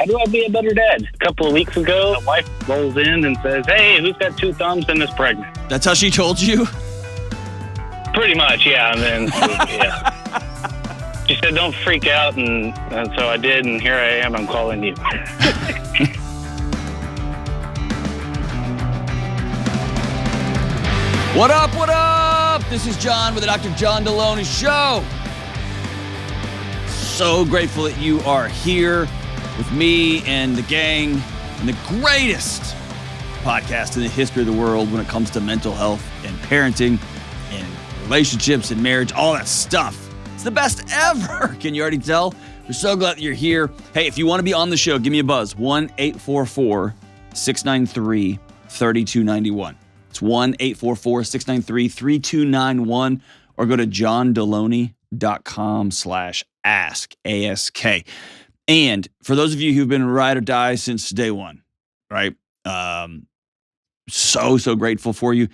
how do I be a better dad? A couple of weeks ago, my wife rolls in and says, hey, who's got 2 thumbs and is pregnant? That's how she told you? Pretty much, yeah. And then, yeah. She said, don't freak out. And so I did, and here I am. I'm calling you. What up, what up? This is John with the Dr. John Delony Show. So grateful that you are here with me and the gang and the greatest podcast in the history of the world when it comes to mental health and parenting and relationships and marriage, all that stuff. It's the best ever. Can you already tell? We're so glad that you're here. Hey, if you want to be on the show, give me a buzz. 1-844-693-3291. It's 1-844-693-3291, or go to johndelony.com/ask, A-S-K. And for those of you who've been ride or die since day one, right? So grateful for you.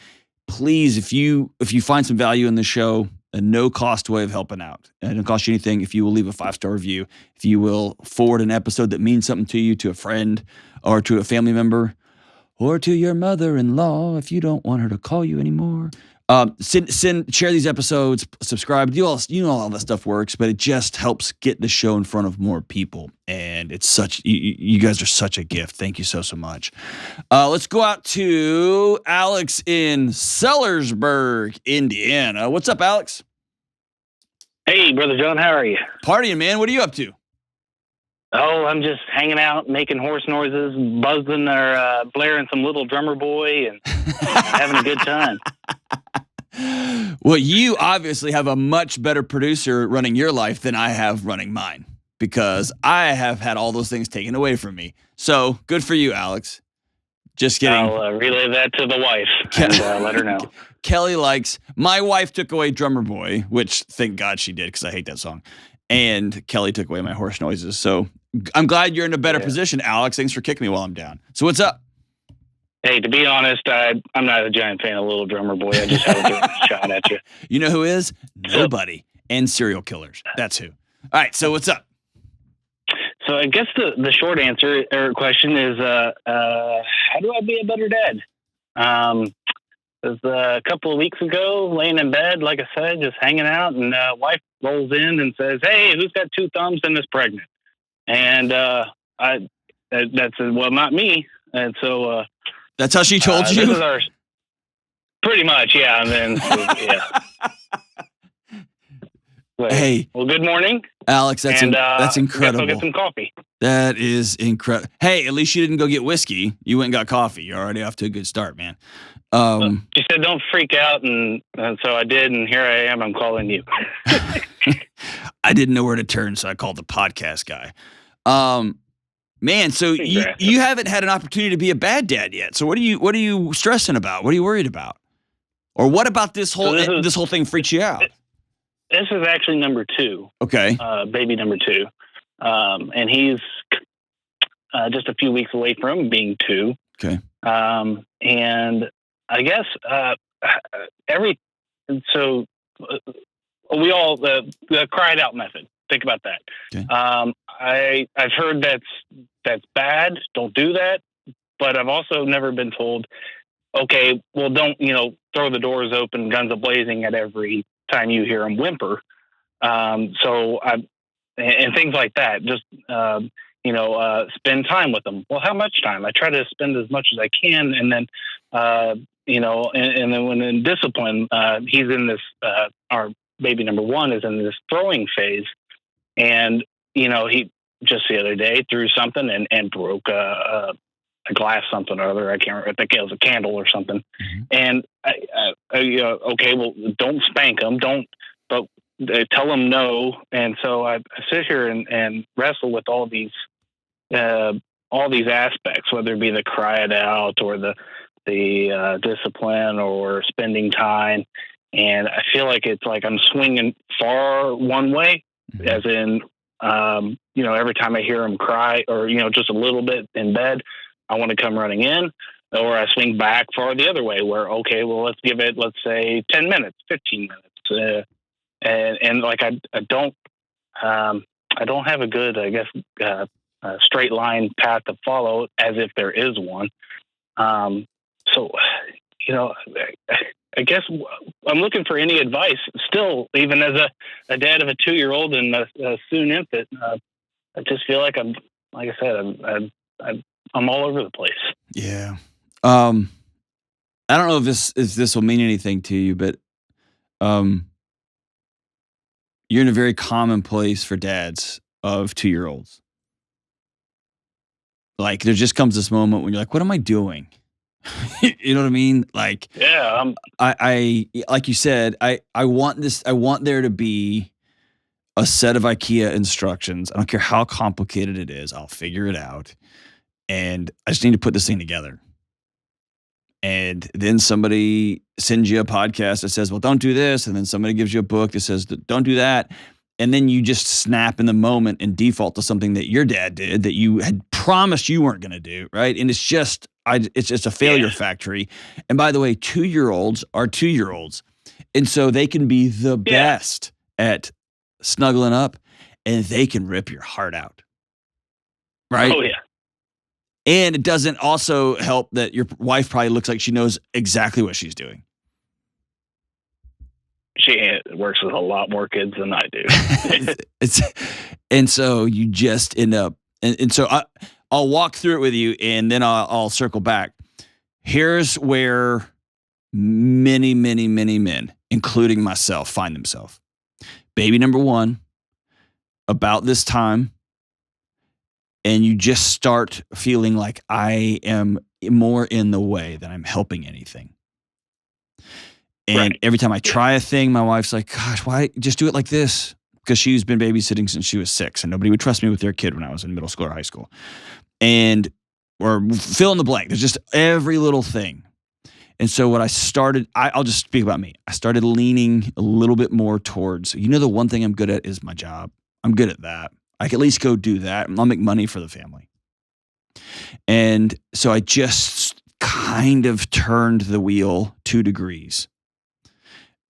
Please, if you find some value in the show, a no-cost way of helping out. It doesn't cost you anything if you will leave a 5-star review, if you will forward an episode that means something to you, to a friend or to a family member, or to your mother-in-law if you don't want her to call you anymore. Share these episodes, subscribe. You know all that stuff works, but it just helps get the show in front of more people. And it's you guys are such a gift. Thank you so much. Let's go out to Alex in Sellersburg, Indiana. What's up, Alex? Hey, Brother John, how are you? Partying, man. What are you up to? Oh, I'm just hanging out, making horse noises, buzzing or blaring some Little Drummer Boy and having a good time. Well, you obviously have a much better producer running your life than I have running mine, because I have had all those things taken away from me. So good for you, Alex. Just kidding. I'll relay that to the wife and let her know. Kelly my wife took away Drummer Boy, which thank God she did, because I hate that song. And Kelly took away my horse noises. So I'm glad you're in a better position, Alex. Thanks for kicking me while I'm down. So what's up? Hey, to be honest, I'm not a giant fan of Little Drummer Boy. I just had a shot at you. You know who is? Nobody. And serial killers. That's who. All right, so what's up? So I guess the short answer or question is, how do I be a better dad? It was a couple of weeks ago, laying in bed, like I said, just hanging out, and wife rolls in and says, hey, who's got 2 thumbs and is pregnant? And that's well, not me. And so that's how she told you? Pretty much, yeah. And then, yeah. But, hey. Well, good morning, Alex. That's incredible. I'll get some coffee. That is incredible. Hey, at least you didn't go get whiskey. You went and got coffee. You're already off to a good start, man. She said, don't freak out. And so I did. And here I am. I'm calling you. I didn't know where to turn, so I called the podcast guy. Man, so you haven't had an opportunity to be a bad dad yet. So what are you stressing about? What are you worried about? Or what about this whole thing freaks you out? This is actually number 2. Okay. Baby number 2. And he's just a few weeks away from being 2. Okay. And I guess we all the cried out method. Think about that. Okay. I've heard that's bad. Don't do that. But I've also never been told, okay, well, don't throw the doors open, guns a-blazing at every time you hear him whimper. And things like that. Just spend time with them. Well, how much time? I try to spend as much as I can, and then and then when in discipline, he's in this. Our baby number 1 is in this throwing phase, and he just the other day threw something and broke a glass, something or other. I can't remember. I think it was a candle or something. Mm-hmm. And okay, well, don't spank him. But tell him no. And so I sit here and wrestle with all these aspects, whether it be the cry it out or the discipline or spending time. And I feel like it's like I'm swinging far one way, mm-hmm. as in, every time I hear him cry or, just a little bit in bed, I want to come running in, or I swing back far the other way where, okay, well, let's give it, let's say 10 minutes, 15 minutes. And like, I don't have a good, I guess, straight line path to follow, as if there is one. So, I guess I'm looking for any advice still, even as a dad of a 2-year-old and a soon infant. I just feel like like I said, I'm all over the place. Yeah. I don't know if this will mean anything to you, but you're in a very common place for dads of 2-year-olds. Like, there just comes this moment when you're like, what am I doing? You know what I mean? Like, Yeah. I like you said, I want there to be a set of IKEA instructions. I don't care how complicated it is. I'll figure it out. And I just need to put this thing together. And then somebody sends you a podcast that says, well, don't do this. And then somebody gives you a book that says, don't do that. And then you just snap in the moment and default to something that your dad did that you had promised you weren't going to do, right? And it's just a failure factory. And by the way, 2-year-olds are 2-year-olds. And so they can be the best at snuggling up, and they can rip your heart out, right? Oh, yeah. And it doesn't also help that your wife probably looks like she knows exactly what she's doing. She works with a lot more kids than I do. And so you just end up, and so I'll walk through it with you, and then I'll circle back. Here's where many, many, many men, including myself, find themselves. Baby number 1, about this time, and you just start feeling like I am more in the way than I'm helping anything. And every time I try a thing, my wife's like, gosh, why just do it like this? Because she's been babysitting since she was 6, and nobody would trust me with their kid when I was in middle school or high school. Or fill in the blank. There's just every little thing. And so what I started, I'll just speak about me. I started leaning a little bit more towards, the one thing I'm good at is my job. I'm good at that. I can at least go do that. I'll make money for the family. And so I just kind of turned the wheel 2 degrees.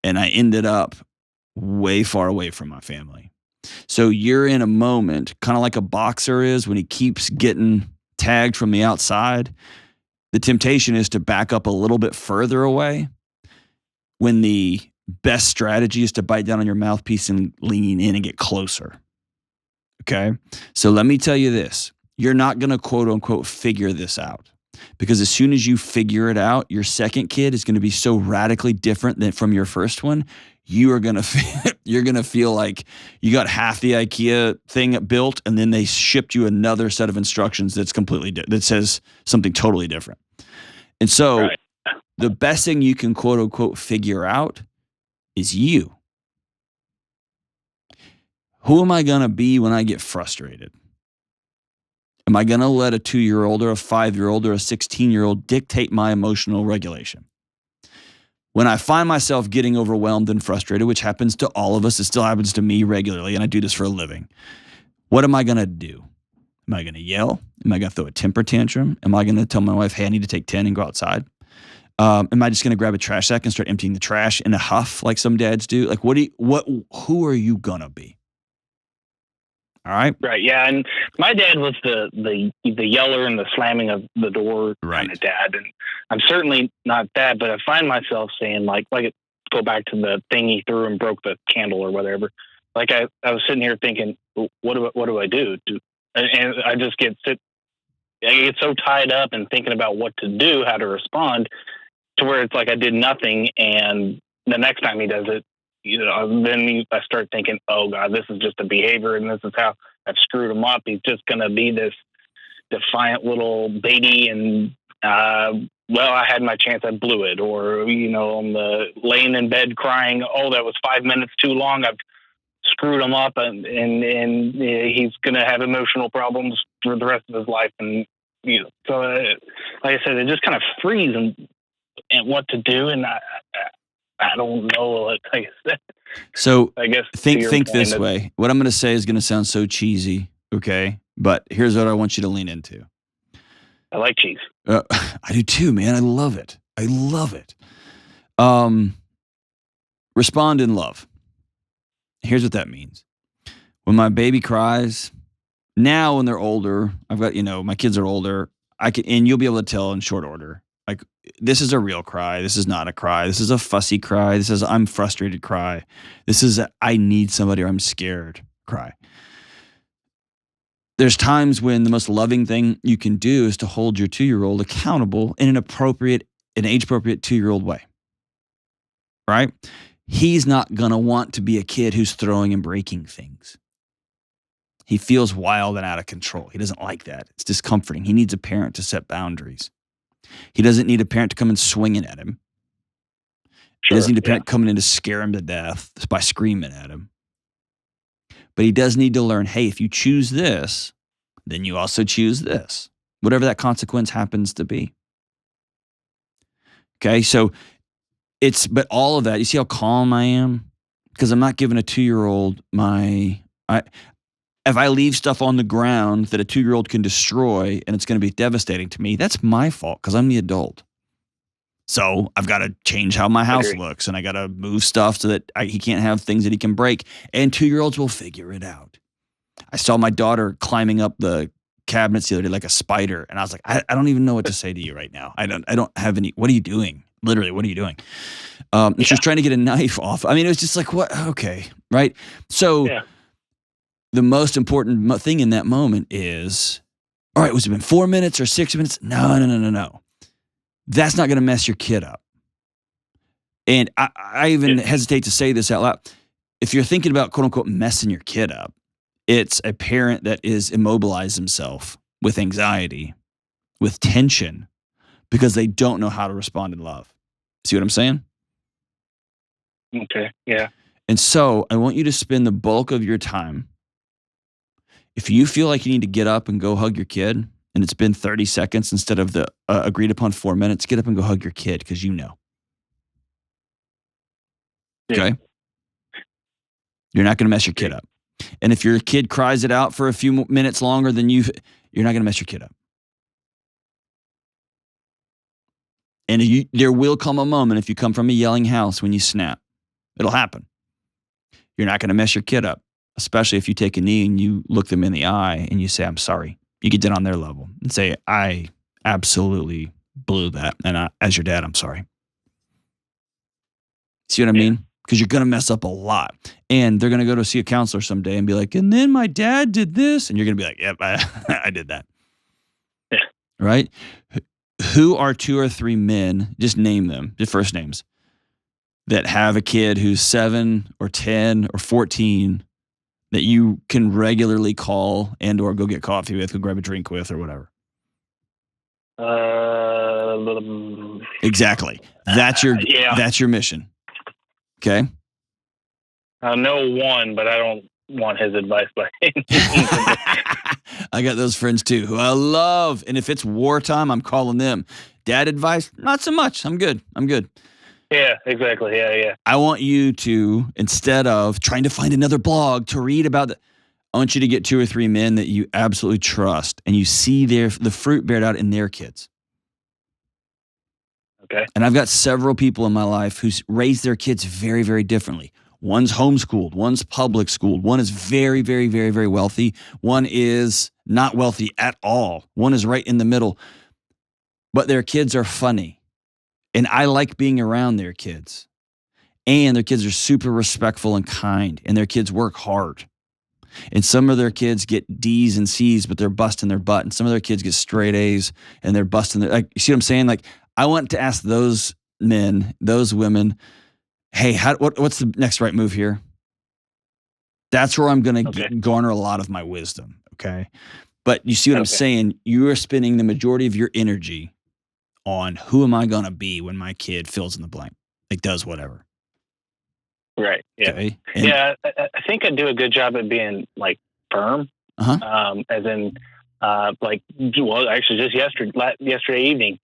And I ended up way far away from my family. So you're in a moment, kind of like a boxer is when he keeps getting tagged from the outside. The temptation is to back up a little bit further away when the best strategy is to bite down on your mouthpiece and lean in and get closer. Okay? So let me tell you this. You're not going to quote unquote figure this out, because as soon as you figure it out, your second kid is going to be so radically different than from your first one. You're going to feel like you got half the IKEA thing built, and then they shipped you another set of instructions that's completely that says something totally different. And so the best thing you can quote unquote figure out is you. Who am I going to be when I get frustrated? Am I going to let a 2-year-old or a 5-year-old or a 16-year-old dictate my emotional regulation? When I find myself getting overwhelmed and frustrated, which happens to all of us, it still happens to me regularly, and I do this for a living. What am I going to do? Am I going to yell? Am I going to throw a temper tantrum? Am I going to tell my wife, hey, I need to take 10 and go outside? Am I just going to grab a trash sack and start emptying the trash in a huff like some dads do? Like, who are you going to be? All right. Right. Yeah. And my dad was the yeller and the slamming of the door kind of dad. And I'm certainly not that, but I find myself saying like go back to the thing he threw and broke the candle or whatever. Like I was sitting here thinking, what do I do? And I just get so tied up and thinking about what to do, how to respond, to where it's like I did nothing. And the next time he does it, then I start thinking, oh God, this is just a behavior, and this is how I've screwed him up. He's just going to be this defiant little baby, and I had my chance, I blew it. Or on the laying in bed crying, oh, that was 5 minutes too long, I've screwed him up, and he's going to have emotional problems for the rest of his life. And so like I said, it just kind of frees and what to do, and I don't know. Like I said. So I guess think this way. What I'm going to say is going to sound so cheesy, okay? But here's what I want you to lean into. I like cheese. I do too, man. I love it. Respond in love. Here's what that means. When my baby cries, Now when they're older, I've got, my kids are older. And you'll be able to tell in short order. Like, this is a real cry. This is not a cry. This is a fussy cry. This is I'm frustrated cry. This is I need somebody or I'm scared cry. There's times when the most loving thing you can do is to hold your 2-year-old accountable in an age-appropriate 2-year-old way. Right? He's not going to want to be a kid who's throwing and breaking things. He feels wild and out of control. He doesn't like that. It's discomforting. He needs a parent to set boundaries. He doesn't need a parent to come in swinging at him. He doesn't need a parent coming in to scare him to death by screaming at him. But he does need to learn, hey, if you choose this, then you also choose this, whatever that consequence happens to be. Okay, so but all of that, you see how calm I am? Because I'm not giving a 2-year-old if I leave stuff on the ground that a 2-year-old can destroy and it's going to be devastating to me, that's my fault because I'm the adult. So I've got to change how my house looks, and I got to move stuff so that he can't have things that he can break. And 2-year-olds will figure it out. I saw my daughter climbing up the cabinets the other day like a spider, and I was like, I don't even know what to say to you right now. I don't have any. What are you doing? Literally, what are you doing? She was trying to get a knife off. I mean, it was just like, what? Okay, right? So the most important thing in that moment is, all right, was it been 4 minutes or 6 minutes? No. That's not going to mess your kid up. And I even hesitate to say this out loud. If you're thinking about, quote unquote, messing your kid up, it's a parent that is immobilized himself with anxiety, with tension, because they don't know how to respond in love. See what I'm saying? Okay, yeah. And so I want you to spend the bulk of your time. If you feel like you need to get up and go hug your kid, and it's been 30 seconds instead of the agreed upon 4 minutes, get up and go hug your kid because you know. Okay? You're not going to mess your kid up. And if your kid cries it out for a few minutes longer than you're not going to mess your kid up. And there will come a moment if you come from a yelling house when you snap. It'll happen. You're not going to mess your kid up, especially if you take a knee and you look them in the eye and you say, I'm sorry. You get down on their level and say, I absolutely blew that. And as your dad, I'm sorry. See what I mean? Because you're going to mess up a lot. And they're going to go to see a counselor someday and be like, and then my dad did this. And you're going to be like, yep, I did that. Yeah. Right? Who are 2 or 3 men, just name them, just first names, that have a kid who's 7 or 10 or 14 that you can regularly call and or go get coffee with, go grab a drink with or whatever? Exactly. That's your mission. Okay? I know one, but I don't want his advice by any means. I got those friends too who I love. And if it's wartime, I'm calling them. Dad advice? Not so much. I'm good. Yeah, exactly. Yeah. I want you to, instead of trying to find another blog to read about I want you to get 2 or 3 men that you absolutely trust and you see the fruit bear out in their kids. Okay. And I've got several people in my life who raise their kids very, very differently. One's homeschooled, one's public schooled, one is very, very, very, very wealthy. One is not wealthy at all. One is right in the middle. But their kids are funny. And I like being around their kids. And their kids are super respectful and kind. And their kids work hard. And some of their kids get D's and C's, but they're busting their butt. And some of their kids get straight A's and they're busting their, you see what I'm saying? Like, I want to ask those men, those women, hey, what's the next right move here? That's where I'm going to garner a lot of my wisdom. Okay. But you see what I'm saying? You are spending the majority of your energy on who am I going to be when my kid fills in the blank, like does whatever. Right. Yeah. Okay? I think I do a good job at being like firm. As in, actually just yesterday evening,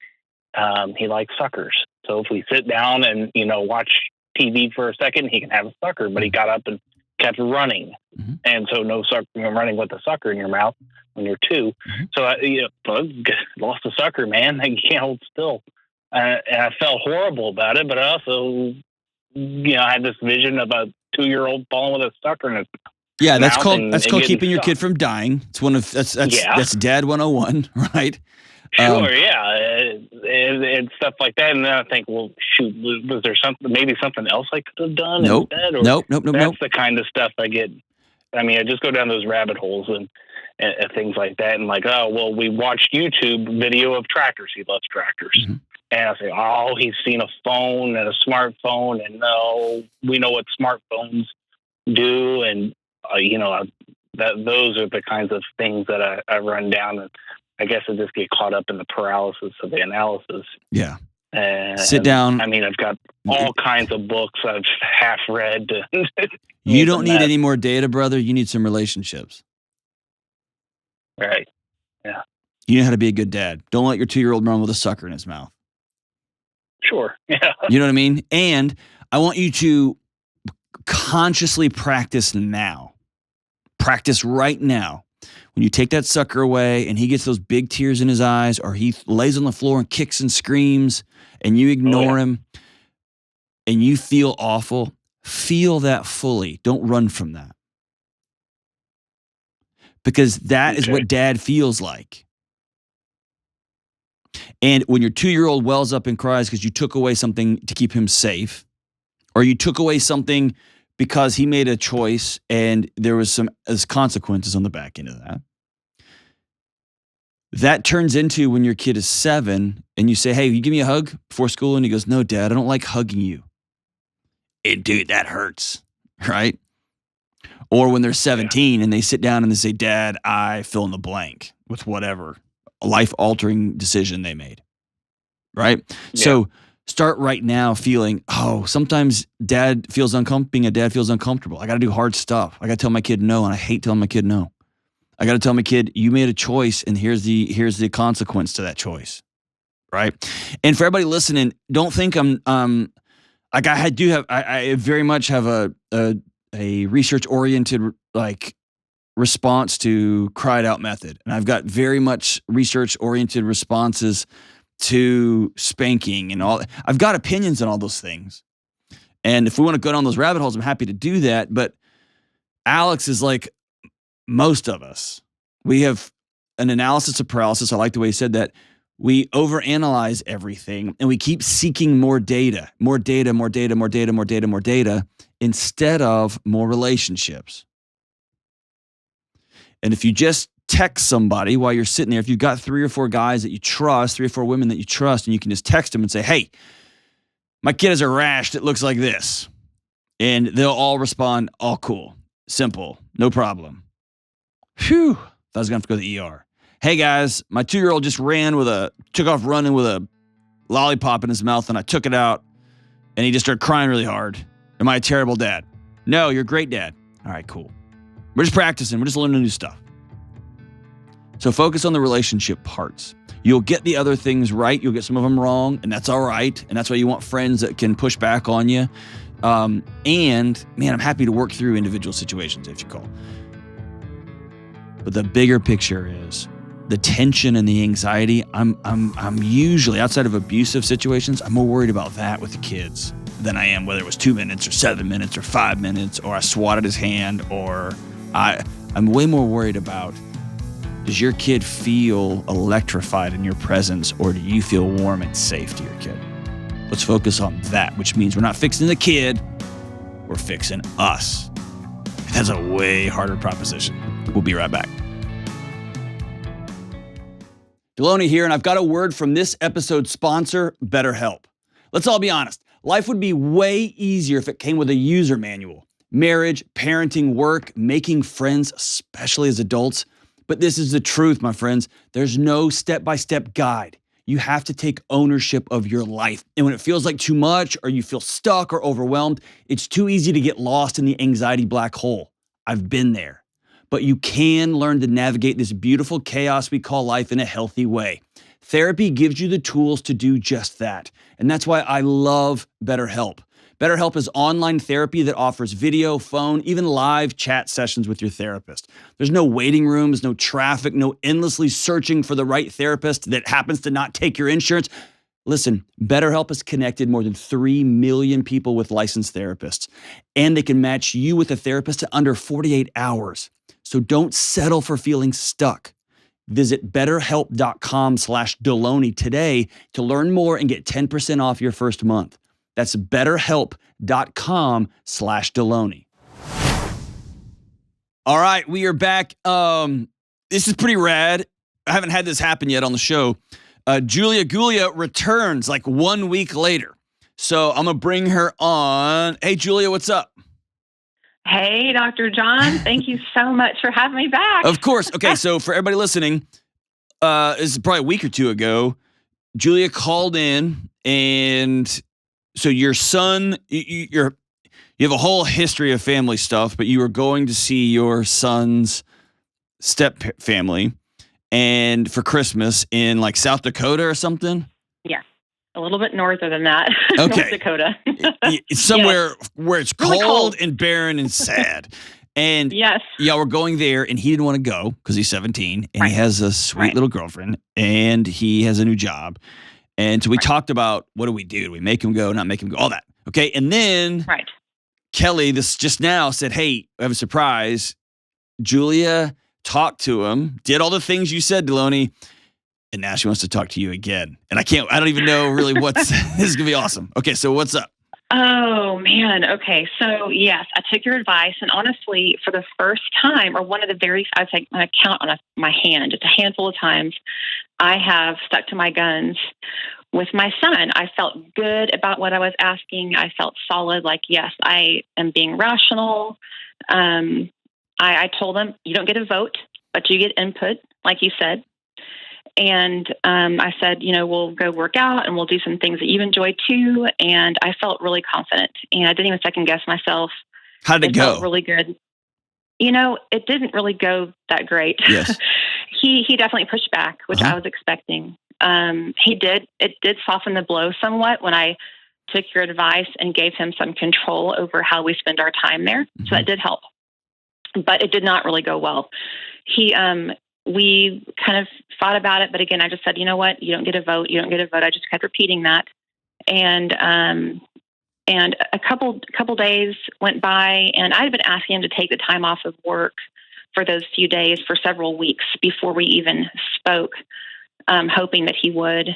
he likes suckers. So if we sit down and, watch TV for a second, he can have a sucker, but he got up and kept running. Mm-hmm. And so no sucker, running with a sucker in your mouth when you're 2. Mm-hmm. So I lost a sucker, man. You can't hold still. And I felt horrible about it, but I also, I had this vision of a 2-year-old falling with a sucker in his Yeah, that's mouth called and that's called getting keeping your kid stuck. from dying. It's one of that's Dad 101, right? Sure, yeah, and stuff like that. And then I think, well, shoot, was there maybe something else I could have done Nope. instead? Or Nope. that's the kind of stuff I get. I mean, I just go down those rabbit holes and things like that. And like, oh, well, we watched YouTube video of tractors. He loves tractors. Mm-hmm. And I say, oh, he's seen a phone and a smartphone. And no, we know what smartphones do. And, those are the kinds of things that I run down. And I guess I just get caught up in the paralysis of the analysis. Yeah. And sit down. I mean, I've got all kinds of books I've half read. You don't need any more data, brother. You need some relationships. Right. Yeah. You know how to be a good dad. Don't let your 2-year-old run with a sucker in his mouth. Sure. Yeah. You know what I mean? And I want you to consciously practice now. Practice right now. When you take that sucker away and he gets those big tears in his eyes, or he lays on the floor and kicks and screams and you ignore him and you feel awful, feel that fully. Don't run from that. Because that is what dad feels like. And when your 2-year-old wells up and cries because you took away something to keep him safe, or you took away something because he made a choice and there was some consequences on the back end of that. That turns into when your kid is 7 and you say, hey, you give me a hug before school? And he goes, no, Dad, I don't like hugging you. And dude, that hurts, right? Or when they're 17 and they sit down and they say, Dad, I fill in the blank with whatever life-altering decision they made, right? Yeah. So start right now feeling, sometimes being a dad feels uncomfortable. I got to do hard stuff. I got to tell my kid no, and I hate telling my kid no. I got to tell my kid, you made a choice, and here's the consequence to that choice, right? And for everybody listening, don't think I very much have a research-oriented response to cried out method, and I've got very much research-oriented responses to spanking and all. I've got opinions on all those things, and if we want to go down those rabbit holes, I'm happy to do that. But Alex is like most of us. We have an analysis of paralysis. I like the way he said that. We overanalyze everything, and we keep seeking more data, instead of more relationships. And if you just text somebody while you're sitting there, if you've got 3 or 4 guys that you trust, 3 or 4 women that you trust, and you can just text them and say, hey, my kid has a rash that looks like this. And they'll all respond, all cool, simple, no problem. Phew, thought I was going to have to go to the ER. Hey guys, my 2-year-old just took off running with a lollipop in his mouth, and I took it out, and he just started crying really hard. Am I a terrible dad? No, you're a great dad. All right, cool. We're just practicing. We're just learning new stuff. So focus on the relationship parts. You'll get the other things right. You'll get some of them wrong, and that's all right. And that's why you want friends that can push back on you. And man, I'm happy to work through individual situations if you call. But the bigger picture is the tension and the anxiety. I'm usually, outside of abusive situations, I'm more worried about that with the kids than I am whether it was 2 minutes or 7 minutes or 5 minutes, or I swatted his hand, or I'm way more worried about, does your kid feel electrified in your presence, or do you feel warm and safe to your kid? Let's focus on that, which means we're not fixing the kid, we're fixing us. That's a way harder proposition. We'll be right back. Delony here, and I've got a word from this episode's sponsor, BetterHelp. Let's all be honest. Life would be way easier if it came with a user manual. Marriage, parenting, work, making friends, especially as adults. But this is the truth, my friends. There's no step-by-step guide. You have to take ownership of your life. And when it feels like too much, or you feel stuck or overwhelmed, it's too easy to get lost in the anxiety black hole. I've been there. But you can learn to navigate this beautiful chaos we call life in a healthy way. Therapy gives you the tools to do just that. And that's why I love BetterHelp. BetterHelp is online therapy that offers video, phone, even live chat sessions with your therapist. There's no waiting rooms, no traffic, no endlessly searching for the right therapist that happens to not take your insurance. Listen, BetterHelp has connected more than 3 million people with licensed therapists, and they can match you with a therapist in under 48 hours. So don't settle for feeling stuck. Visit betterhelp.com/Delony today to learn more and get 10% off your first month. That's betterhelp.com/Delony. All right, we are back. This is pretty rad. I haven't had this happen yet on the show. Julia Gulia returns like 1 week later. So I'm going to bring her on. Hey, Julia, what's up? Hey, Dr. John. Thank you so much for having me back. Of course. Okay, so for everybody listening, this is probably a week or two ago. Julia called in, and so your son, you have a whole history of family stuff, but you were going to see your son's step family and for Christmas in like South Dakota or something? Yeah, a little bit norther than that. Okay. North Dakota. It's somewhere where it's really cold and barren and sad. And yes. Yeah, we're going there, and he didn't want to go because he's 17, and he has a sweet little girlfriend, and he has a new job. And so we talked about, what do? Do we make him go, not make him go, all that. Okay, and then Kelly, this just now, said, hey, I have a surprise. Julia talked to him, did all the things you said, Delony, and now she wants to talk to you again. And I don't even know really this is going to be awesome. Okay, so what's up? Oh, man. Okay, so yes, I took your advice, and honestly, for the first time, or one of the I count on my hand, just a handful of times, I have stuck to my guns with my son. I felt good about what I was asking. I felt solid, like, yes, I am being rational. I told him, you don't get a vote, but you get input, like you said. And I said, we'll go work out and we'll do some things that you enjoy too. And I felt really confident, and I didn't even second guess myself. How did it go? Felt really good. It didn't really go that great. Yes. He definitely pushed back, which I was expecting. It did soften the blow somewhat when I took your advice and gave him some control over how we spend our time there. So that did help. But it did not really go well. We kind of thought about it, but again, I just said, you know what? You don't get a vote. You don't get a vote. I just kept repeating that. And a couple days went by, and I had been asking him to take the time off of work for those few days for several weeks before we even spoke, hoping that he would.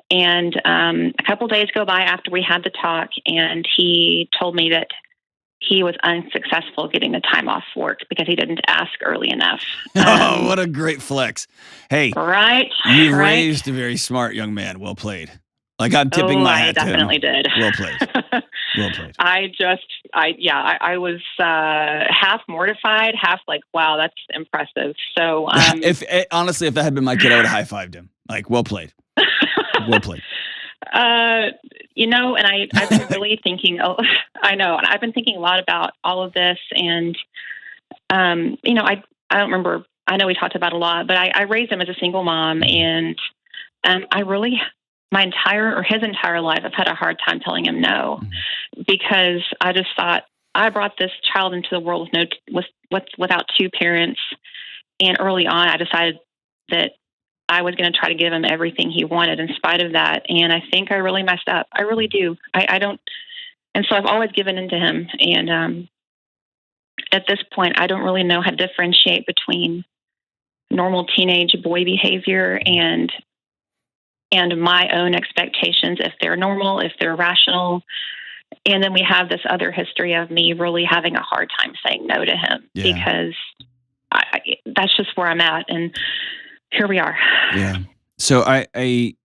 And a couple days go by after we had the talk, and he told me that he was unsuccessful getting the time off work because he didn't ask early enough. Oh, what a great flex. Hey, right. You raised a very smart young man. Well played. Like, I'm tipping my hat to him. I definitely did. Well played. Well played. I was half mortified, half like, wow, that's impressive. So, honestly, if that had been my kid, I would have high-fived him. Like, well played. Well played. And I've been really thinking, I know, and I've been thinking a lot about all of this, and, I don't remember, I know we talked about a lot, but I raised him as a single mom, and, I really, his entire life, I've had a hard time telling him no, because I just thought I brought this child into the world without two parents. And early on, I decided that I was going to try to give him everything he wanted in spite of that. And I think I really messed up. I really do. I don't. And so I've always given in to him. And at this point, I don't really know how to differentiate between normal teenage boy behavior and my own expectations, if they're normal, if they're rational. And then we have this other history of me really having a hard time saying no to him because that's just where I'm at. And here we are. Yeah. So I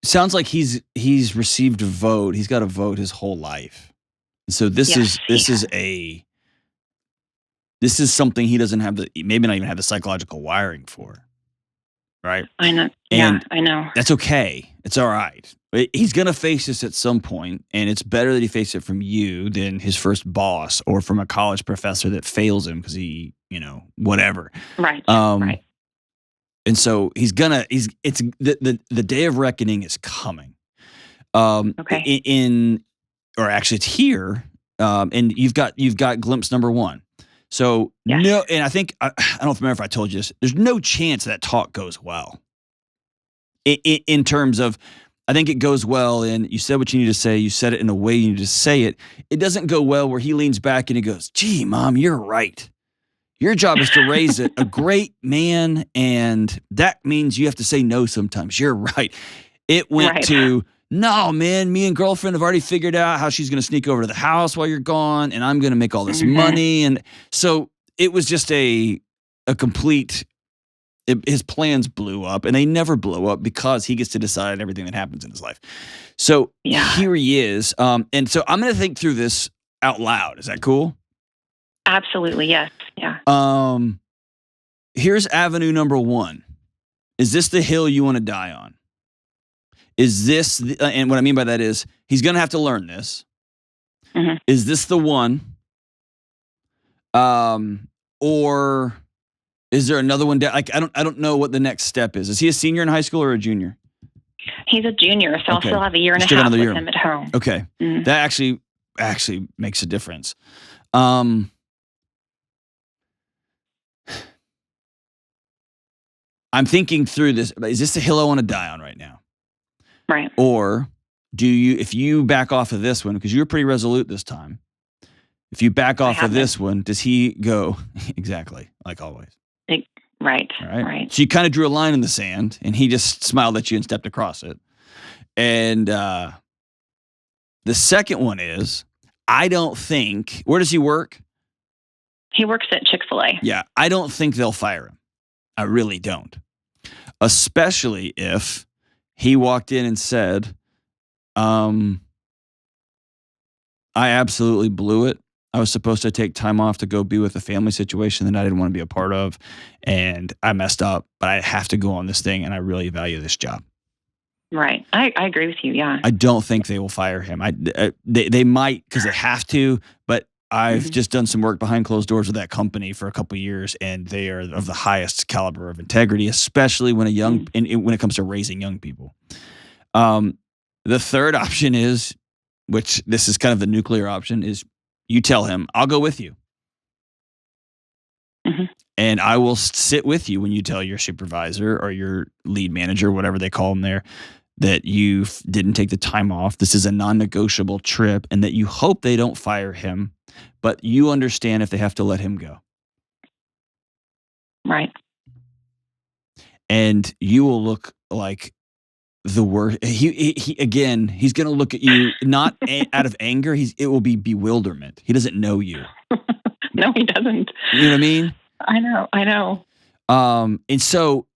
sounds like he's received a vote. He's got a vote his whole life. So this is something he doesn't have maybe not even have the psychological wiring for. Right. I know. And I know. That's okay. It's all right. He's going to face this at some point, and it's better that he face it from you than his first boss or from a college professor that fails him because he, whatever. Right. Right. And so it's the day of reckoning is coming. Okay. Or actually it's here. And you've got glimpse number one. So no, and I think, I don't remember if I told you this, there's no chance that talk goes well. in terms of, I think it goes well in, you said what you need to say, you said it in a way you need to say it. It doesn't go well where he leans back and he goes, gee, Mom, you're right. Your job is to raise a great man, and that means you have to say no sometimes. You're right. It went to, no, man, me and girlfriend have already figured out how she's going to sneak over to the house while you're gone, and I'm going to make all this money. And so it was just a complete, his plans blew up, and they never blow up because he gets to decide everything that happens in his life. So here he is. And so I'm going to think through this out loud. Is that cool? Absolutely. Yes. Yeah. Here's avenue number 1. Is this the hill you want to die on? Is this, and what I mean by that is, he's going to have to learn this. Is this the one? Or is there another one? Like, I don't know what the next step is. Is he a senior in high school or a junior? He's a junior, so I'll still have a year and a half with him at home. Okay. That actually makes a difference. I'm thinking through this. Is this the hill I want to die on right now? Right. Or if you back off of this one, because you were pretty resolute this time, if you back off of this one, does he go, exactly, like always? Right. So you kind of drew a line in the sand, and he just smiled at you and stepped across it. And the second one is, I don't think, where does he work? He works at Chick-fil-A. Yeah, I don't think they'll fire him. I really don't. Especially if he walked in and said, I absolutely blew it. I was supposed to take time off to go be with a family situation that I didn't want to be a part of, and I messed up, but I have to go on this thing, and I really value this job. Right. I agree with you, yeah. I don't think they will fire him. They might because they have to, but I've just done some work behind closed doors with that company for a couple of years, and they are of the highest caliber of integrity, especially when when it comes to raising young people. The third option is, which this is kind of the nuclear option, is you tell him, I'll go with you. And I will sit with you when you tell your supervisor or your lead manager, whatever they call them there, that you didn't take the time off. This is a non-negotiable trip, and that you hope they don't fire him, but you understand if they have to let him go. Right. And you will look like the worst. He again, he's going to look at you not out of anger. It will be bewilderment. He doesn't know you. No, he doesn't. You know what I mean? I know. And so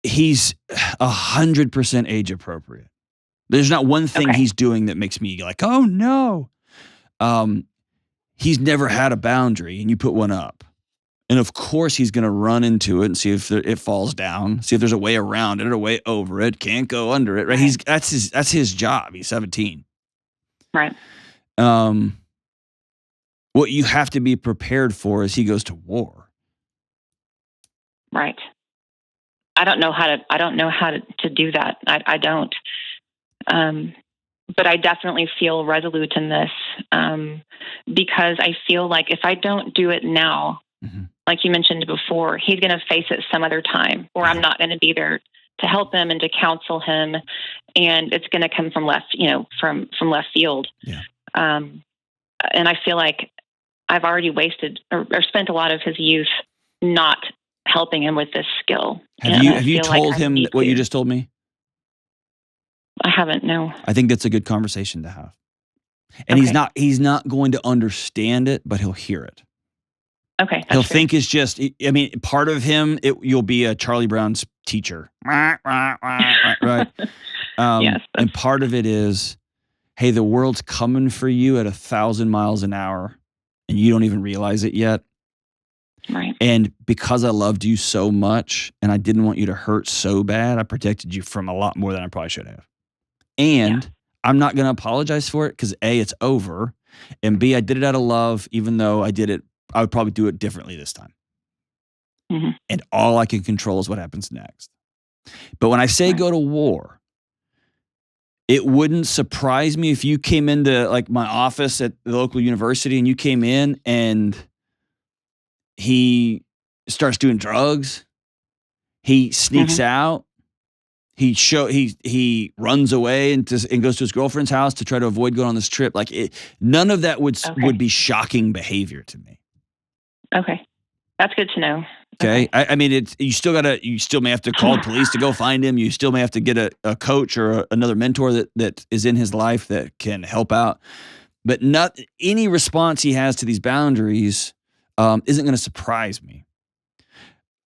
he's 100% age appropriate. There's not one thing he's doing that makes me like, oh no. He's never had a boundary, and you put one up. And of course he's going to run into it and see if it falls down, see if there's a way around it or a way over it, can't go under it, right? That's his job. He's 17. Right. What you have to be prepared for is he goes to war. Right. I don't know how to do that. I don't. But I definitely feel resolute in this because I feel like if I don't do it now, like you mentioned before, he's going to face it some other time, or I'm not going to be there to help him and to counsel him, and it's going to come from left left field. Yeah. And I feel like I've already wasted or spent a lot of his youth not helping him with this skill. Have you told him what you just told me? I haven't, no. I think that's a good conversation to have. And he's not going to understand it, but he'll hear it. Okay. He'll think it's just, I mean, part of him, you'll be a Charlie Brown's teacher. Right? Yes. And part of it is, hey, the world's coming for you at 1,000 miles an hour, and you don't even realize it yet. Right. And because I loved you so much, and I didn't want you to hurt so bad, I protected you from a lot more than I probably should have. And I'm not going to apologize for it because A, it's over, and B, I did it out of love, even though I would probably do it differently this time. And all I can control is what happens next. But when I say go to war, it wouldn't surprise me if you came into like my office at the local university and you came in and he starts doing drugs. He sneaks out. He runs away and goes to his girlfriend's house to try to avoid going on this trip. Like none of that would be shocking behavior to me. Okay, that's good to know. Okay, I mean, you still may have to call the police to go find him. You still may have to get a coach or another mentor that is in his life that can help out. But not any response he has to these boundaries isn't going to surprise me.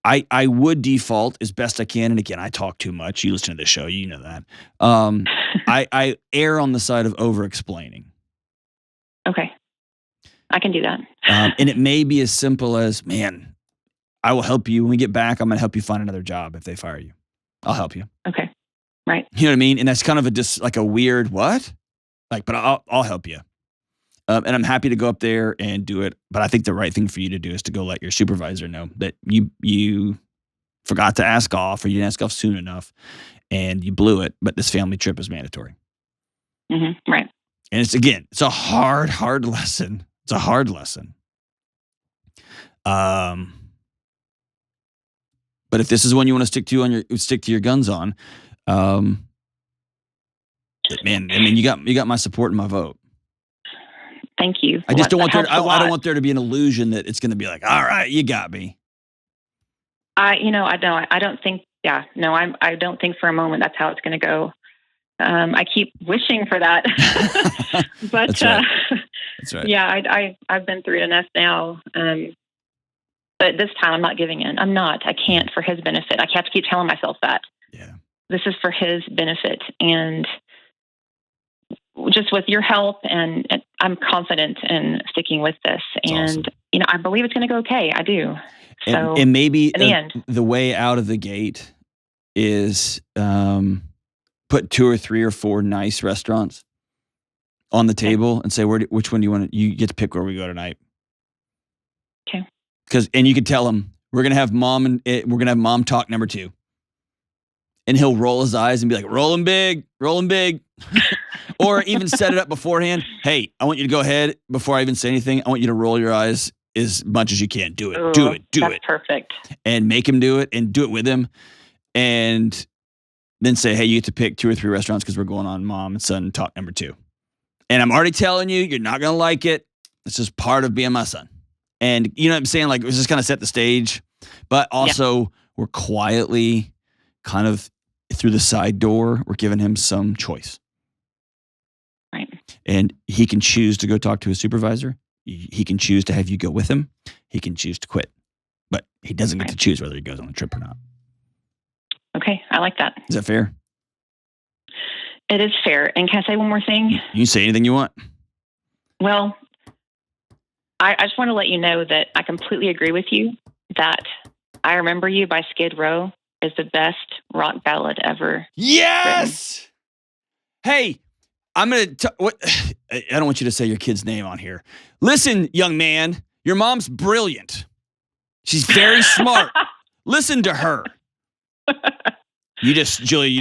I would default as best I can, and again, I talk too much. You listen to this show, you know that. I err on the side of over-explaining. Okay, I can do that. And it may be as simple as, man, I will help you when we get back. I'm going to help you find another job if they fire you. I'll help you. Okay, right. You know what I mean? And that's kind of like a weird what? Like, but I'll help you. And I'm happy to go up there and do it. But I think the right thing for you to do is to go let your supervisor know that you forgot to ask off, or you didn't ask off soon enough and you blew it. But this family trip is mandatory. Mm-hmm. Right. And it's a hard lesson. It's a hard lesson. But if this is one you want to stick to your guns on, man, I mean, you got my support and my vote. Thank you. I just don't want there. I don't want there to be an illusion that it's going to be like, all right, you got me. I don't think. Yeah, no, I don't think for a moment that's how it's going to go. I keep wishing for that, but that's right. That's right. Yeah, I've been through it enough now. But this time I'm not giving in. I'm not. I can't for his benefit. I have to keep telling myself that. Yeah. This is for his benefit, and just with your help, and I'm confident in sticking with this. That's and awesome. I believe it's going to go okay. I do. So, and maybe in the end, the way out of the gate is put 2 or 3 or 4 nice restaurants on the table and say, which one do you want? You get to pick where we go tonight. Okay. And you could tell him we're gonna have mom talk number 2, and he'll roll his eyes and be like, rolling big, or even set it up beforehand. Hey, I want you to go ahead before I even say anything. I want you to roll your eyes as much as you can. Do it. That's perfect. And make him do it, and do it with him, and then say, hey, you get to pick 2 or 3 restaurants because we're going on mom and son talk number 2. And I'm already telling you, you're not gonna like it. It's just part of being my son. And you know what I'm saying? Like, it was just kind of set the stage, but also we're quietly kind of through the side door, we're giving him some choice. Right. And he can choose to go talk to his supervisor. He can choose to have you go with him. He can choose to quit, but he doesn't get to choose whether he goes on the trip or not. Okay. I like that. Is that fair? It is fair. And can I say one more thing? You can say anything you want. Well, I just want to let you know that I completely agree with you that I Remember You by Skid Row is the best rock ballad ever. Yes! Written. Hey, I'm going to... I don't want you to say your kid's name on here. Listen, young man, your mom's brilliant. She's very smart. Listen to her. Julia, you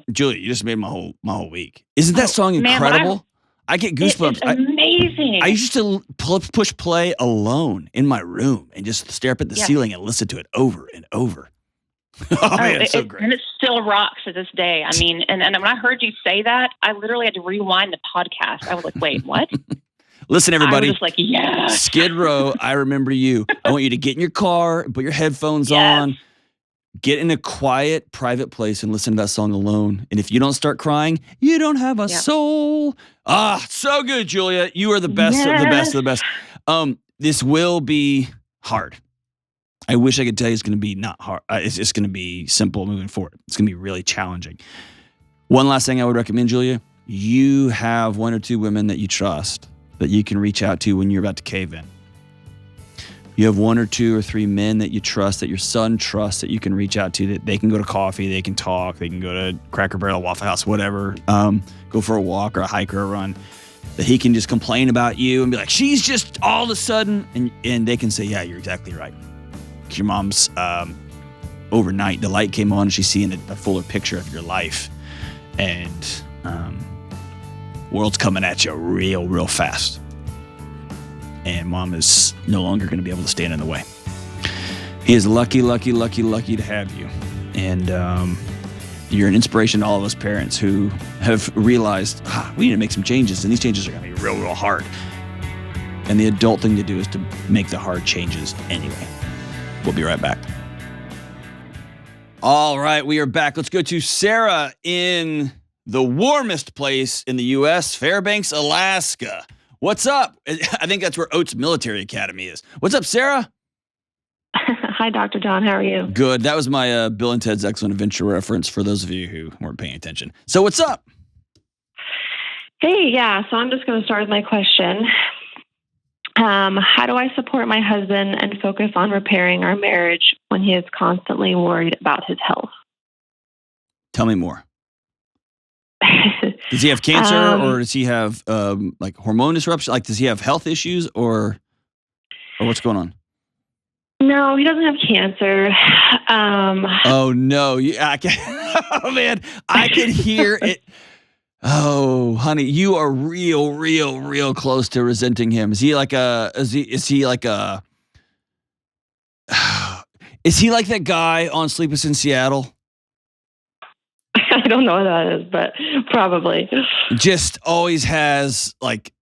just made my whole week. Isn't that song incredible? Man, I get goosebumps. It's amazing. I used to push play alone in my room and just stare up at the ceiling and listen to it over and over. Man, it's so great. And it still rocks to this day. I mean, and when I heard you say that, I literally had to rewind the podcast. I was like, wait, what? Listen, everybody. I was just like, yeah. Skid Row, I Remember You. I want you to get in your car and put your headphones on. Get in a quiet, private place and listen to that song alone. And if you don't start crying, you don't have a soul. So good, Julia. You are the best of the best of the best. This will be hard. I wish I could tell you it's going to be not hard. It's just going to be simple moving forward. It's going to be really challenging. One last thing I would recommend, Julia. You have 1 or 2 women that you trust that you can reach out to when you're about to cave in. You have 1 or 2 or 3 men that you trust, that your son trusts, that you can reach out to, that they can go to coffee, they can talk, they can go to Cracker Barrel, Waffle House, whatever, go for a walk or a hike or a run, that he can just complain about you and be like, she's just all of a sudden, and they can say, yeah, you're exactly right. Your mom's, overnight, the light came on and she's seeing a fuller picture of your life, and world's coming at you real fast. And mom is no longer going to be able to stand in the way. He is lucky to have you. And You're an inspiration to all of us parents who have realized we need to make some changes, and these changes are going to be real, real hard. And the adult thing to do is to make the hard changes anyway. We'll be right back. All right, we are back. Let's go to Sarah in the warmest place in the U.S., Fairbanks, Alaska. What's up? I think that's where Oates Military Academy is. What's up, Sarah? Hi, Dr. John. How are you? Good. That was my Bill and Ted's Excellent Adventure reference for those of you who weren't paying attention. So what's up? Hey, yeah. So I'm just going to start with my question. How do I support my husband and focus on repairing our marriage when he is constantly worried about his health? Tell me more. Does he have cancer or does he have like hormone disruption? Like, does he have health issues or what's going on? No, he doesn't have cancer. Oh no! Oh man, I can hear it. Oh, honey, you are real close to resenting him. Is he like a? Is he like a? Is he like that guy on Sleepless in Seattle? I don't know what that is, but probably. Just always has like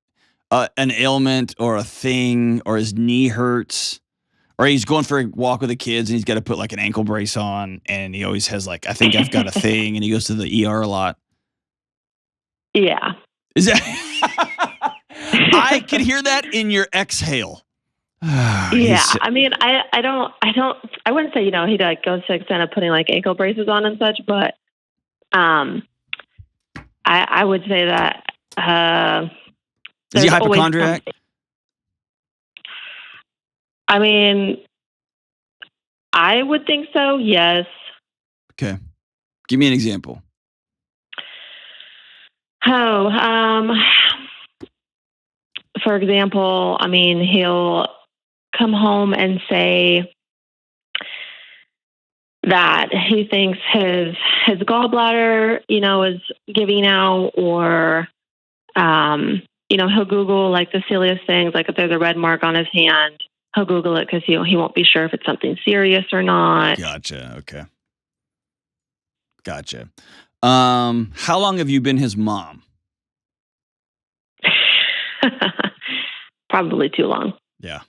an ailment or a thing, or his knee hurts. Or he's going for a walk with the kids and he's got to put like an ankle brace on and he always has like, I think I've got a thing, and he goes to the ER a lot. Yeah. Is that? I could hear that in your exhale. Yeah. I mean, I wouldn't say, he like goes to the extent of putting like ankle braces on and such, but I would say that is he a hypochondriac? I mean, I would think so, yes. Okay. Give me an example. For example, I mean, he'll come home and say that he thinks his gallbladder, is giving out, or, he'll Google like the silliest things, like if there's a red mark on his hand. He'll Google it because he won't be sure if it's something serious or not. Gotcha. Okay. Gotcha. How long have you been his mom? Probably too long. Yeah.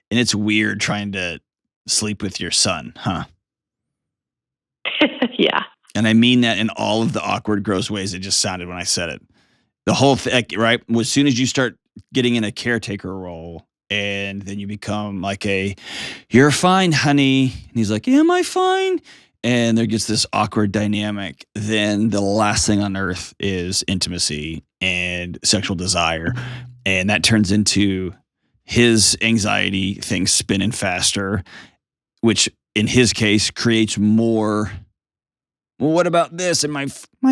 And it's weird trying to sleep with your son, huh? Yeah. And I mean that in all of the awkward, gross ways it just sounded when I said it. The whole thing, right? As soon as you start getting in a caretaker role, and then you become like you're fine, honey. And he's like, am I fine? And there gets this awkward dynamic. Then the last thing on earth is intimacy and sexual desire. And that turns into his anxiety, things spinning faster, which in his case creates more. Well, what about this? And my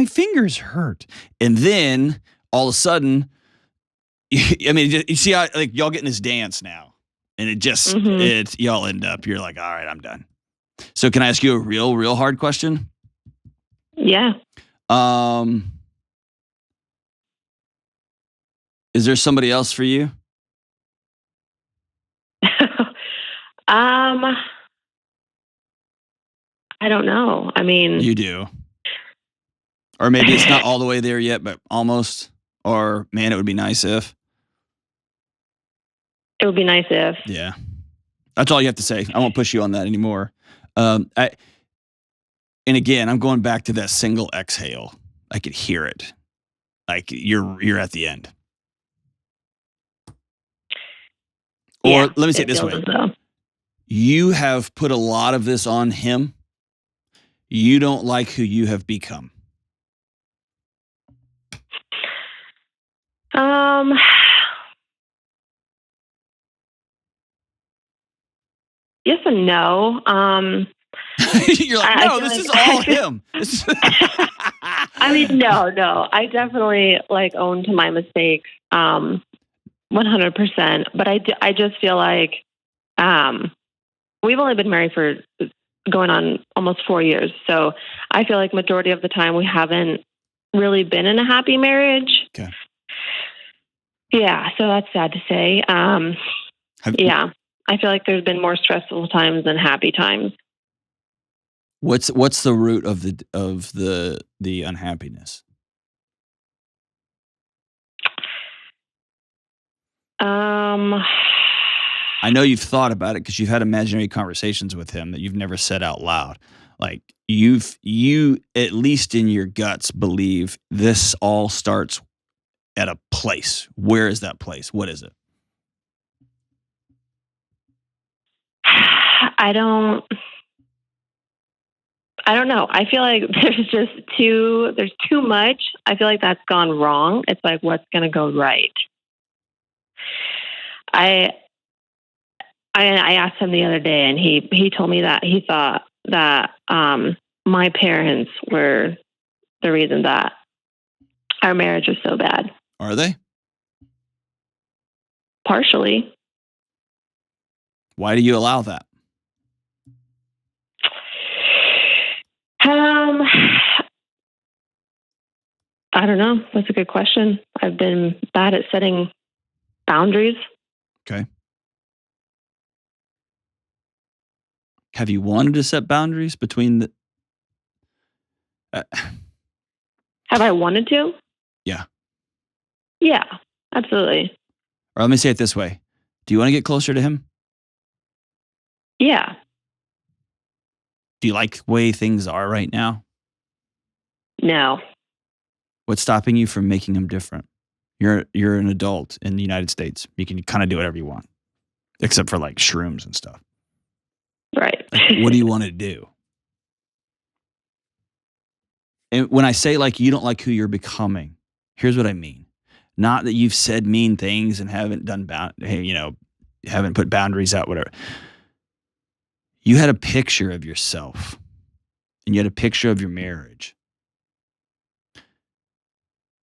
fingers hurt. And then all of a sudden, I mean, you see how like y'all get in this dance now, and it just y'all end up. You're like, all right, I'm done. So, can I ask you a real hard question? Yeah. Is there somebody else for you? I don't know. I mean, you do, or maybe it's not all the way there yet, but almost. Or man, it would be nice if. It would be nice if. Yeah. That's all you have to say. I won't push you on that anymore. And again, I'm going back to that single exhale. I could hear it. Like you're at the end. Or let me say it this way. You have put a lot of this on him. You don't like who you have become. Yes and no. You're like, no, this is all him. I mean, no. I definitely own to my mistakes, 100%. But I just feel like we've only been married for going on almost 4 years. So I feel like majority of the time we haven't really been in a happy marriage. Okay. Yeah, so that's sad to say. Yeah, I feel like there's been more stressful times than happy times. What's the root of the unhappiness? I know you've thought about it because you've had imaginary conversations with him that you've never said out loud. Like you at least in your guts believe this all starts at a place. Where is that place? What is it? I don't know. I feel like there's too much. I feel like that's gone wrong. It's like, what's going to go right? I asked him the other day, and he told me that he thought that my parents were the reason that our marriage was so bad. Are they? Partially. Why do you allow that? I don't know. That's a good question. I've been bad at setting boundaries. Okay. Have you wanted to set boundaries between the... Have I wanted to? Yeah. Yeah, absolutely. Or let me say it this way. Do you want to get closer to him? Yeah. Do you like the way things are right now? No. What's stopping you from making him different? You're an adult in the United States. You can kind of do whatever you want, except for like shrooms and stuff. Right. Like, what do you want to do? And when I say like you don't like who you're becoming, here's what I mean. Not that you've said mean things and haven't done haven't put boundaries out, whatever. You had a picture of yourself, and you had a picture of your marriage.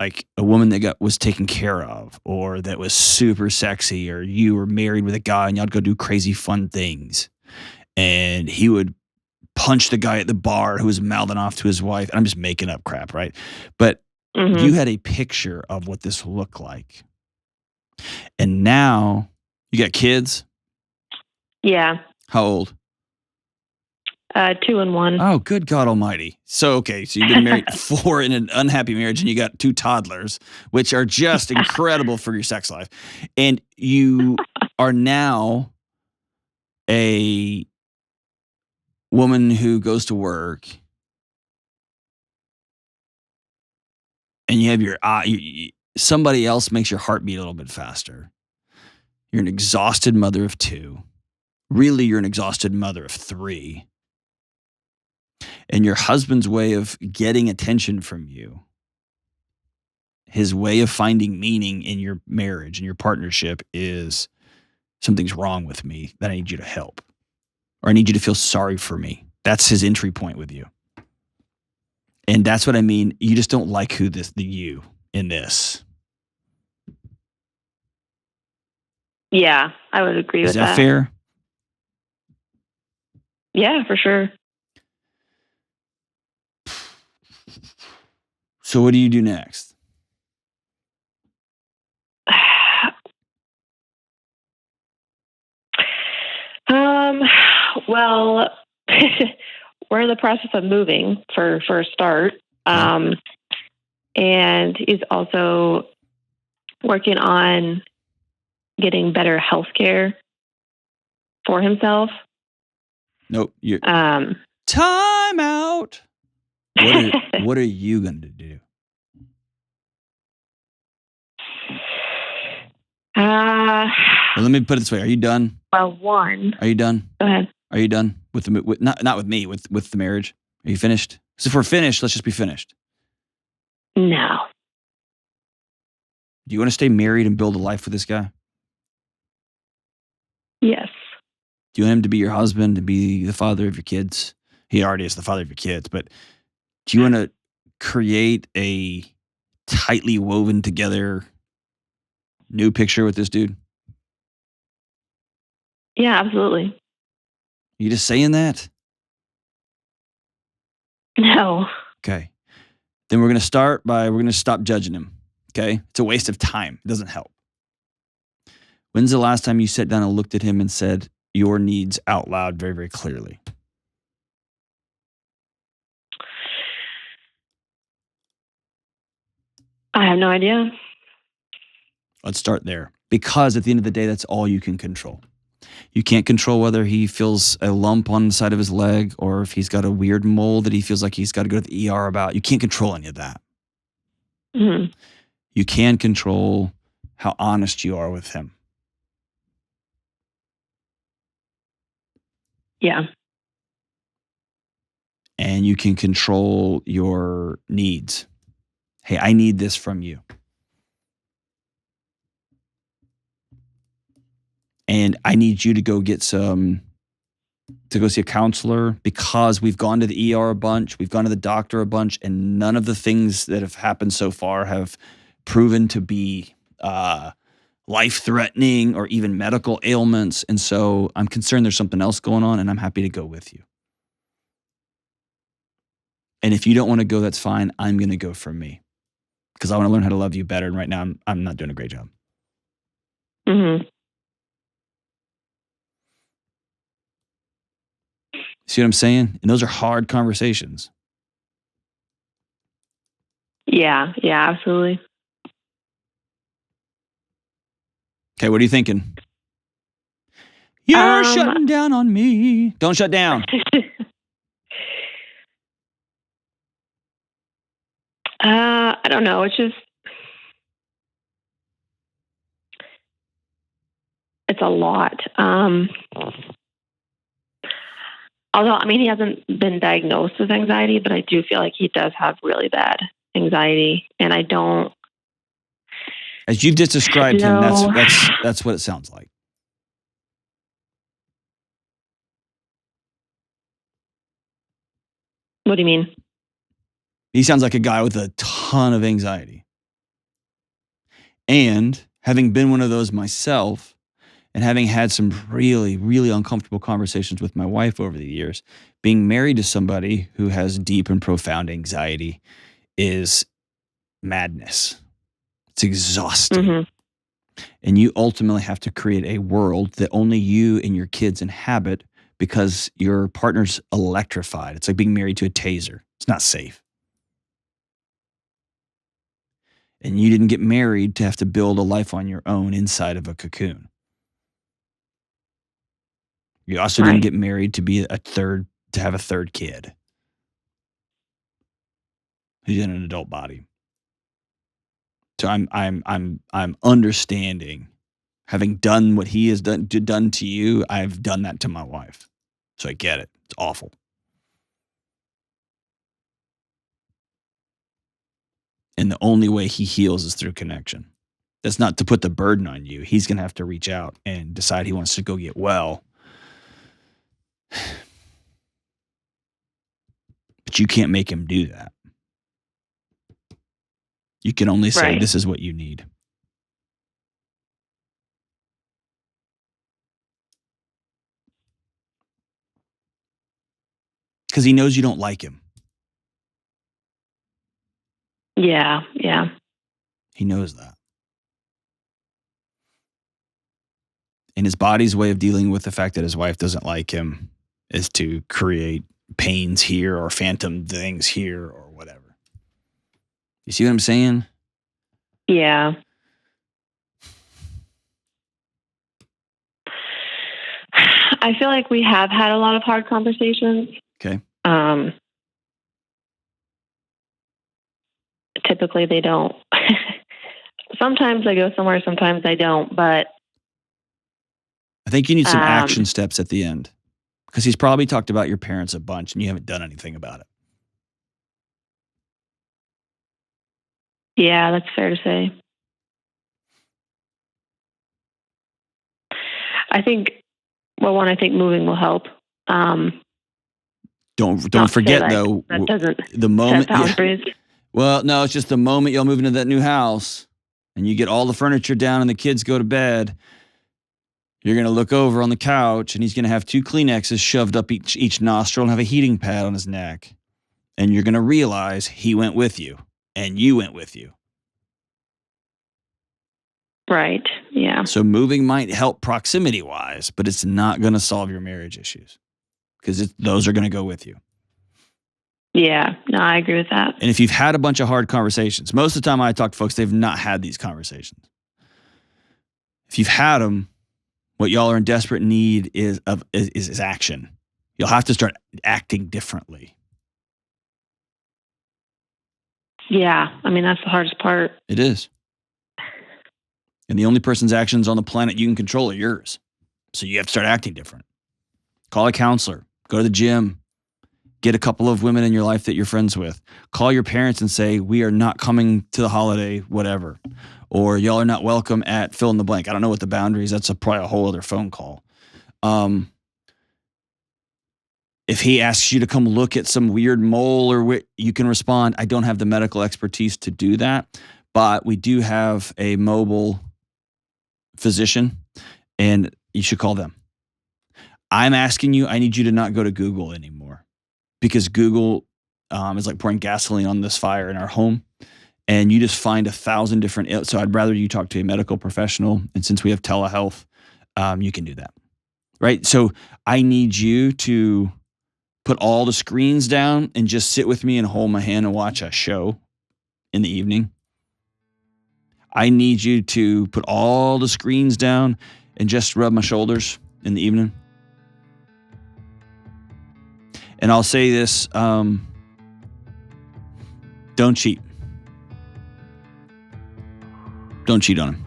Like a woman that was taken care of, or that was super sexy, or you were married with a guy and y'all go do crazy fun things. And he would punch the guy at the bar who was mouthing off to his wife. And I'm just making up crap, right? But you had a picture of what this looked like. And now you got kids? Yeah. How old? 2 and 1. Oh, good God Almighty. So you've been married 4 in an unhappy marriage, and you got 2 toddlers, which are just incredible for your sex life. And you are now a woman who goes to work, and you have your somebody else makes your heart beat a little bit faster. You're an exhausted mother of 2. Really, you're an exhausted mother of 3. And your husband's way of getting attention from you, his way of finding meaning in your marriage and your partnership is something's wrong with me that I need you to help. Or I need you to feel sorry for me. That's his entry point with you. And that's what I mean. You just don't like the you in this. Yeah, I would agree with that. Is that fair? Yeah, for sure. So what do you do next? Well, we're in the process of moving for a start. And he's also working on getting better health care for himself. Nope. Time out. What are you going to do? Well, let me put it this way. Are you done? Well, one. Are you done? Go ahead. Are you done with not with me, with the marriage? Are you finished? So if we're finished, let's just be finished. No. Do you want to stay married and build a life with this guy? Yes. Do you want him to be your husband and be the father of your kids? He already is the father of your kids, but do you want to create a tightly woven together new picture with this dude? Yeah, absolutely. You just saying that? No. Okay. Then we're going to stop judging him. Okay. It's a waste of time. It doesn't help. When's the last time you sat down and looked at him and said your needs out loud very, very clearly? I have no idea. Let's start there. Because at the end of the day, that's all you can control. You can't control whether he feels a lump on the side of his leg or if he's got a weird mole that he feels like he's got to go to the ER about. You can't control any of that. Mm-hmm. You can control how honest you are with him. Yeah. And you can control your needs. Hey, I need this from you. And I need you to go see a counselor because we've gone to the ER a bunch, we've gone to the doctor a bunch, and none of the things that have happened so far have proven to be life-threatening or even medical ailments. And so I'm concerned there's something else going on, and I'm happy to go with you. And if you don't want to go, that's fine. I'm going to go for me because I want to learn how to love you better. And right now, I'm not doing a great job. Mm-hmm. See what I'm saying? And those are hard conversations. Yeah, absolutely. Okay, what are you thinking? You're shutting down on me. Don't shut down. I don't know. It's a lot. Although, I mean, he hasn't been diagnosed with anxiety, but I do feel like he does have really bad anxiety, and I don't. As you've just described him, that's what it sounds like. What do you mean? He sounds like a guy with a ton of anxiety. And having been one of those myself, and having had some really, really uncomfortable conversations with my wife over the years, being married to somebody who has deep and profound anxiety is madness. It's exhausting. Mm-hmm. And you ultimately have to create a world that only you and your kids inhabit because your partner's electrified. It's like being married to a taser. It's not safe. And you didn't get married to have to build a life on your own inside of a cocoon. You also didn't get married to have a third kid who's in an adult body. So I'm understanding, having done what he has done to you, I've done that to my wife. So I get it. It's awful. And the only way he heals is through connection. That's not to put the burden on you. He's going to have to reach out and decide he wants to go get well. But you can't make him do that. You can only say, this is what you need. Because he knows you don't like him. Yeah. He knows that. And his body's way of dealing with the fact that his wife doesn't like him is to create pains here or phantom things here or whatever. You see what I'm saying? Yeah. I feel like we have had a lot of hard conversations. Okay. Typically they don't. Sometimes I go somewhere, sometimes I don't, but I think you need some action steps at the end, because he's probably talked about your parents a bunch and you haven't done anything about it. Yeah, that's fair to say. I think moving will help. Don't forget though, that doesn't the moment. set boundaries. Yeah. Well, no, it's just the moment y'all move into that new house and you get all the furniture down and the kids go to bed. You're going to look over on the couch and he's going to have 2 Kleenexes shoved up each nostril and have a heating pad on his neck. And you're going to realize he went with you and you went with you. Right. Yeah. So moving might help proximity-wise, but it's not going to solve your marriage issues because those are going to go with you. Yeah, no, I agree with that. And if you've had a bunch of hard conversations, most of the time I talk to folks, they've not had these conversations. If you've had them, what y'all are in desperate need is action. You'll have to start acting differently. Yeah, I mean, that's the hardest part. It is. And the only person's actions on the planet you can control are yours. So you have to start acting different. Call a counselor. Go to the gym. Get a couple of women in your life that you're friends with. Call your parents and say, we are not coming to the holiday, whatever. Or y'all are not welcome at fill in the blank. I don't know what the boundaries, that's probably a whole other phone call. If he asks you to come look at some weird mole you can respond, I don't have the medical expertise to do that, but we do have a mobile physician and you should call them. I'm asking you, I need you to not go to Google anymore. Because Google is like pouring gasoline on this fire in our home. And you just find 1,000 different. So I'd rather you talk to a medical professional. And since we have telehealth, you can do that. Right? So I need you to put all the screens down and just sit with me and hold my hand and watch a show in the evening. I need you to put all the screens down and just rub my shoulders in the evening. And I'll say this, don't cheat. Don't cheat on him.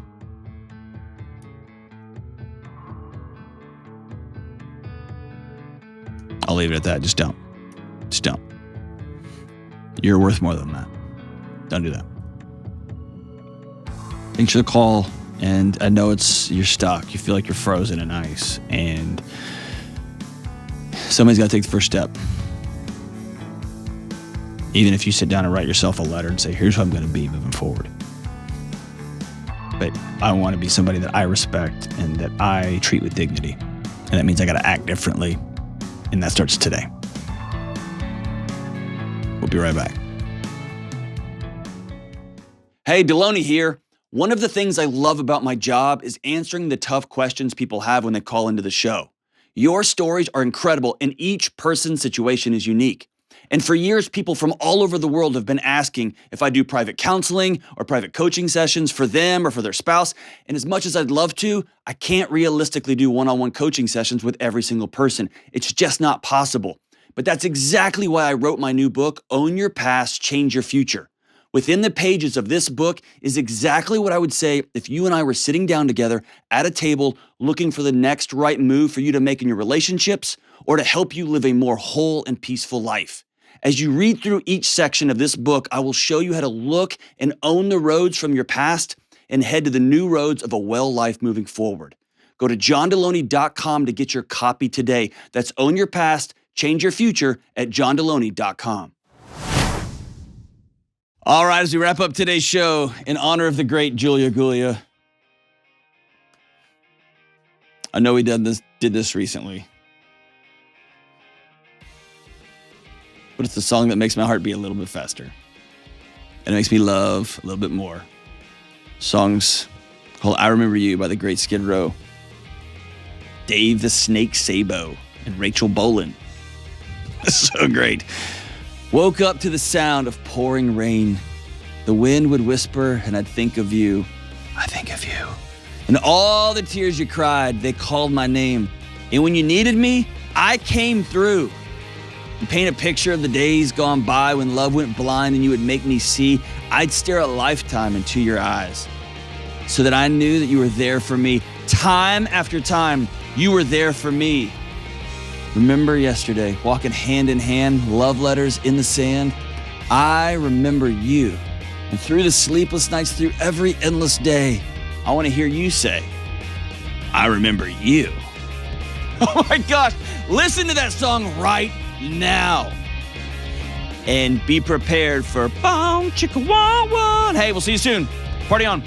I'll leave it at that. Just don't. Just don't. You're worth more than that. Don't do that. Thanks for the call. And I know you're stuck. You feel like you're frozen in ice. And somebody's got to take the first step. Even if you sit down and write yourself a letter and say, here's who I'm going to be moving forward. But I want to be somebody that I respect and that I treat with dignity. And that means I got to act differently. And that starts today. We'll be right back. Hey, Delony here. One of the things I love about my job is answering the tough questions people have when they call into the show. Your stories are incredible, and each person's situation is unique. And for years, people from all over the world have been asking if I do private counseling or private coaching sessions for them or for their spouse. And as much as I'd love to, I can't realistically do one-on-one coaching sessions with every single person. It's just not possible. But that's exactly why I wrote my new book, Own Your Past, Change Your Future. Within the pages of this book is exactly what I would say if you and I were sitting down together at a table looking for the next right move for you to make in your relationships or to help you live a more whole and peaceful life. As you read through each section of this book, I will show you how to look and own the roads from your past and head to the new roads of a well life moving forward. Go to johndelony.com to get your copy today. That's Own Your Past, Change Your Future at johndelony.com. All right, as we wrap up today's show, in honor of the great Julia Gulia, I know we did this recently, but it's the song that makes my heart beat a little bit faster, and it makes me love a little bit more. Song's called I Remember You by the great Skid Row, Dave the Snake Sabo, and Rachel Bolan. So great. Woke up to the sound of pouring rain. The wind would whisper, and I'd think of you. I think of you. And all the tears you cried, they called my name. And when you needed me, I came through. You paint a picture of the days gone by when love went blind and you would make me see. I'd stare a lifetime into your eyes so that I knew that you were there for me. Time after time, you were there for me. Remember yesterday, walking hand in hand, love letters in the sand. I remember you. And through the sleepless nights, through every endless day, I want to hear you say, I remember you. Oh my gosh, listen to that song right now. And be prepared for boom, chicka, wah, wah. Hey, we'll see you soon. Party on.